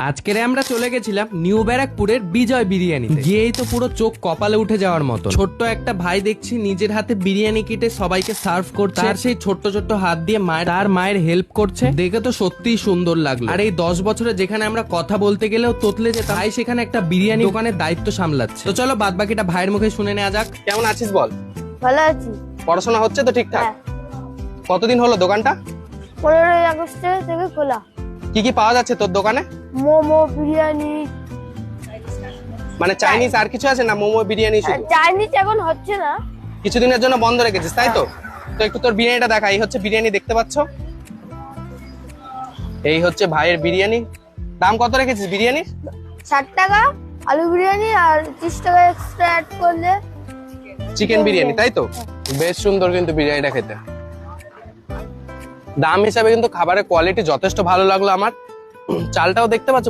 আজকে আমরা চলে গেছিলাম নিউ ব্যারাকপুরের বিজয় বিরিয়ানি। গিয়েই তো পুরো চোখ কপালে উঠে যাওয়ার মতো। ছোট্ট একটা ভাই দেখছি নিজের হাতে বিরিয়ানি কেটে সবাইকে সার্ভ করছে, আর সেই ছোট্ট ছোট্ট হাত দিয়ে মায়ের হেল্প করছে। দেখে তো সত্যিই সুন্দর লাগলো। আর এই 10 বছরে যেখানে আমরা কথা বলতে গেলেও তোতলে যেতাম, ভাই সেখানে একটা বিরিয়ানি দোকানের দায়িত্ব সামলাচ্ছে। তো চলো বাদ বাকিটা ভাইয়ের মুখে শুনে নেওয়া যাক। কেমন আছিস বল? ভালো আছি। পড়াশোনা হচ্ছে তো ঠিকঠাক? হ্যাঁ। কতদিন হলো দোকানটা? 15ই আগস্ট থেকে খোলা। কি কি পাওয়া যাচ্ছে তোর দোকানে? মোমো, বিরিয়ানি। মানে চাইনিজ আর কিছু আছে না? মোমো বিরিয়ানি শুধু? চাইনিজ এখন হচ্ছে না। কিছুদিনের জন্য বন্ধ রেখেছিস তাই তো? তো একটু তোর বিরিয়ানিটা দেখা। এই হচ্ছে বিরিয়ানি, দেখতে পাচ্ছ? এই হচ্ছে ভাইয়ের বিরিয়ানি। দাম কত রেখেছিস বিরিয়ানি? 60 টাকা আলু বিরিয়ানি আর 30 টাকা এক্সট্রা অ্যাড করলে চিকেন বিরিয়ানি তাই তো? বেশ সুন্দর কিন্তু বিরিয়ানিটা খেতে। দাম হিসাবে কিন্তু খাবারের কোয়ালিটি যথেষ্ট ভালো লাগলো আমার। চালটাও দেখতে পাচ্ছ